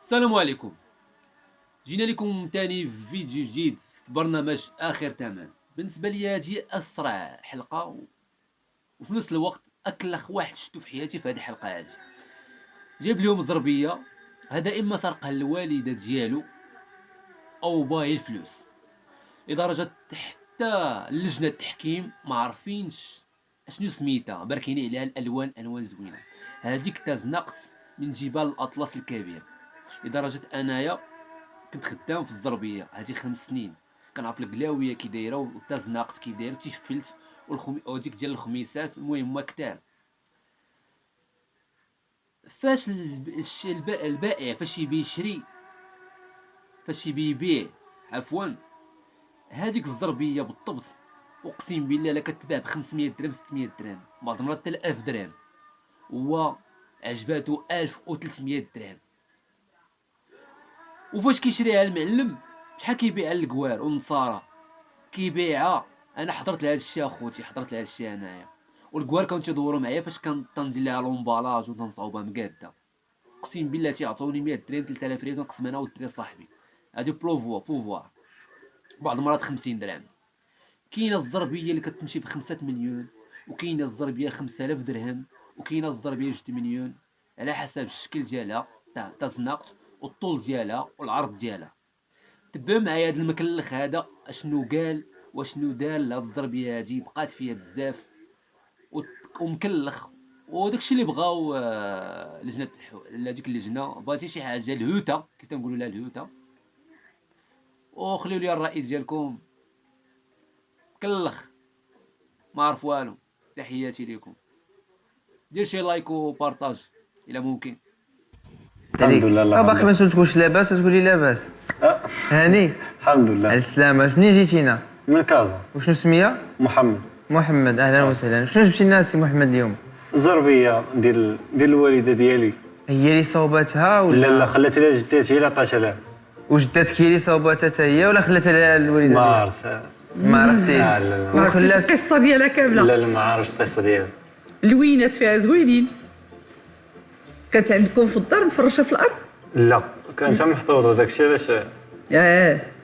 السلام عليكم. جينا لكم تاني في فيديو جديد في برنامج اخر ثمن. بالنسبه لي هذه اسرع حلقه وفي نفس الوقت اكلخ واحد شفتو في حياتي في هذه الحلقه هذه. جاب لهم زربيه، هذا اما سرقها الوالده ديالو او باغي الفلوس، لدرجه حتى لجنه التحكيم ما عارفينش اشنو سميتها، بركيني عليها الالوان زوينه. هذيك تزنقت من جبال الاطلس الكبير، لدرجه انايا كنت خدام في الزربيه هذه 5 سنين، كنعرف القلاويه كي دايره والتزناقت كي دايره تيفلت وديك ديال الخميسات. المهم ما كتار فاش البائع فاش يبي يشري، فاش يبي يبيع عفوا، هذيك الزربيه بالضبط اقسم بالله لا كتباع ب 500 درهم 600 درهم، بعض المرات حتى 1000 درهم، هو عجباتو 1300 درهم. وفاش كيشريها المعلم شحال كيبيعها للكوار والنصارى كيبيعها. انا حضرت لهذا الشيء اخوتي، حضرت لهذا الشيء انايا، والكوار كانوا تيدوروا معايا فاش كندير لها لومبالاج وتنصاوبها مقاده. اقسم بالله تيعطوني 100 درهم 3000 ريال كنقسم انا والدري صاحبي. هادي بوفوار بعض المرات 50 درهم. كاينه الزربيه اللي كتمشي ب5 مليون، وكاينه الزربيه 5000 درهم، وكاينه الزربيه 2 مليون، على حسب الشكل ديالها تاع الزناقط والطول ديالها والعرض ديالها. تبعوا معايا هذا المكلخ هذا اشنو قال واشنو دار لهاد الزربيه هادي، بقات فيها بزاف ومكلخ. وداكشي اللي بغاو لجنه هذيك اللجنه بغاتي شي حاجه الهوته كيف تنقولوا لها الهوته. وخليو لي الراي ديالكم. مكلخ ما عرف والو. تحياتي ليكم، دير شي لايك وبارطاج الى ممكن. الحمد لله. باقي ما سولتكوش لاباس تقول لي لاباس؟ هاني الحمد لله. على السلامة. منين جيتينا؟ من كازا. وشنو سمية؟ محمد. اهلا وسهلا. شنو جبتي لنا سي محمد اليوم؟ زربيه ديال الوالده ديالي. هي اللي صوباتها ولا؟ لا خلاتها لها جداتي، هي اللي عطاتها لها. وجداتك هي اللي صوباتها حتى هي ولا خلاتها لها الوالده؟ ما عرفت. ما عرفتيش؟ لا ما عرفتيش القصه ديالها كامله؟ لا ما عرفتش القصه ديالها. الوينات فيها زوينين. كانت عندكم في الدار مفرشه في الارض؟ لا كانت محطوطه، داكشي علاش.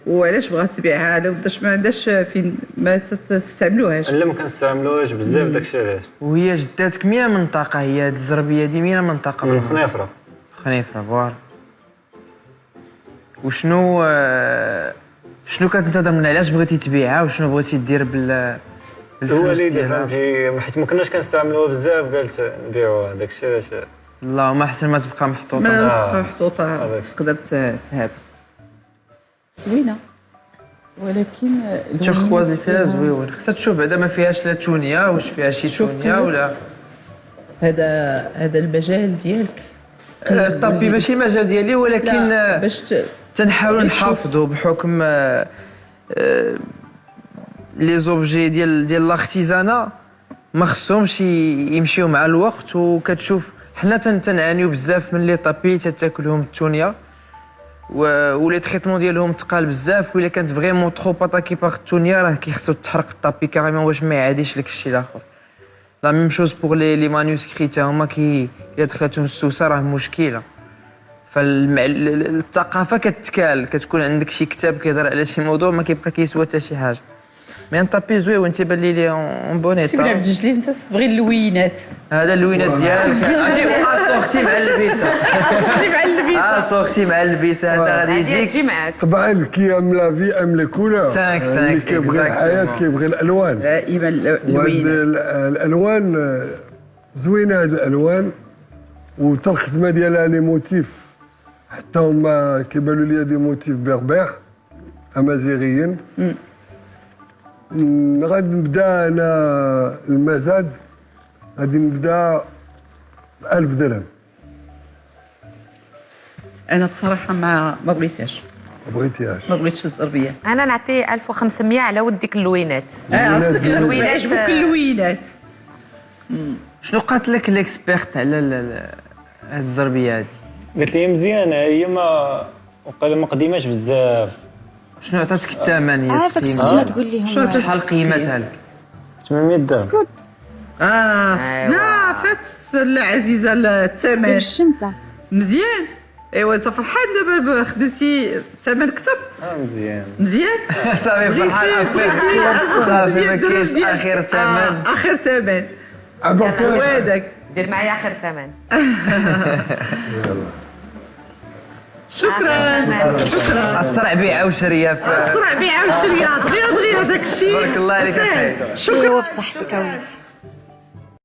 وعلاش بغات تبيعها؟ على وداش ما عندهاش فين ما تستعملوهاش؟ لا ما كنستعملوهاش بزاف، داكشي علاش. وهي جداتك من منطقه؟ هي هاد الزربيه دي من منطقه؟ من خنيفره. فوالا. وشنو شنو كتنتظر من علاش بغيتي تبيعها وشنو بغيتي دير بالفلوس ديالها؟ الوالده حيت ما كناش كنستعملوها بزاف، قالت نبيعوها، داكشي علاش. اللهم احسن ما تبقى محطوطه. ما تبقى محطوطه تقدر هذا زوينه، ولكن الترخوازي فيها زويون. خصها تشوف بعدا ما فيهاش لا تونيه، واش فيها شي تونيه ولا. هذا المجال ديالك. الطبي ماشي مجال ديالي، ولكن باش تنحاولوا نحافظوا بحكم لي زوبجي ديال الارتيزانا ما خصهمش يمشيو مع الوقت. وكتشوف حنا تنعانيو بزاف من لي طابي تاكلهم التونيه، ولي تريتمون ديالهم تقال بزاف، وإلا كانت فريمون ترو اتاكي باغ التونيه راه كيخصو تحرق الطابي كاريمون باش ما يعاديش لك الشيء الاخر. لا ميم شوز بوغ لي مانوسكري تا هما الا دخلتهم السوسه راه مشكله. فالثقافه كتكال، كتكون عندك شي كتاب كيهضر على شي موضوع ما كيبقى كيسوى حتى شي حاجه. مي طابي زوي وانت بان لي اون بونيتا. سي بن عبد الجليل انت تبغي اللوينات. هذا اللوينات ديالك صوختي مع البيسه. صوختي مع البيسه هذا غادي يجيك طبعا كي ام لا في ام لي كولور. 5 اللي كيبغي الحياه كيبغي الالوان. دائما الالوان زوينه، هاد الالوان وتا الخدمه ديالها لي موتيف حتى هما كيبانوا لي دي موتيف بربر امازيغيين. غادي نبدا انا المزاد، غادي نبدا 1000 درهم. انا بصراحه ما بغيتهاش. ما بغيتش الزربيه. انا نعطي 1500 على وديك اللوينات. عرفتك اللوينات عجبوك اللوينات. شنو قالت لك الاكسبيرت على هاد الزربيه هادي؟ قالت لي مزيانه، هي ما قديماش بزاف. شنو عطاتك الثمن؟ عافاك سكت ما تقول ليهم. شحال قيمتها لك؟ 800 درهم. اسكت. لا فات العزيزه الثمن. الشمته مزيان. ايوا انت فرحان دابا خديتي ثمن كثر مزيان. مزيان صافي فرحان افير صافي ما كاينش اخر ثمن اخر ثمن عبرتي هو هذاك. دير معايا اخر ثمن. شكرا شكرا. اسرع بيعه وشريه اسرع بيعه وشريه دغيا دغيا داك الشيء. تبارك الله عليك اخي. شكرا. ايوا بصحتك اوليدي.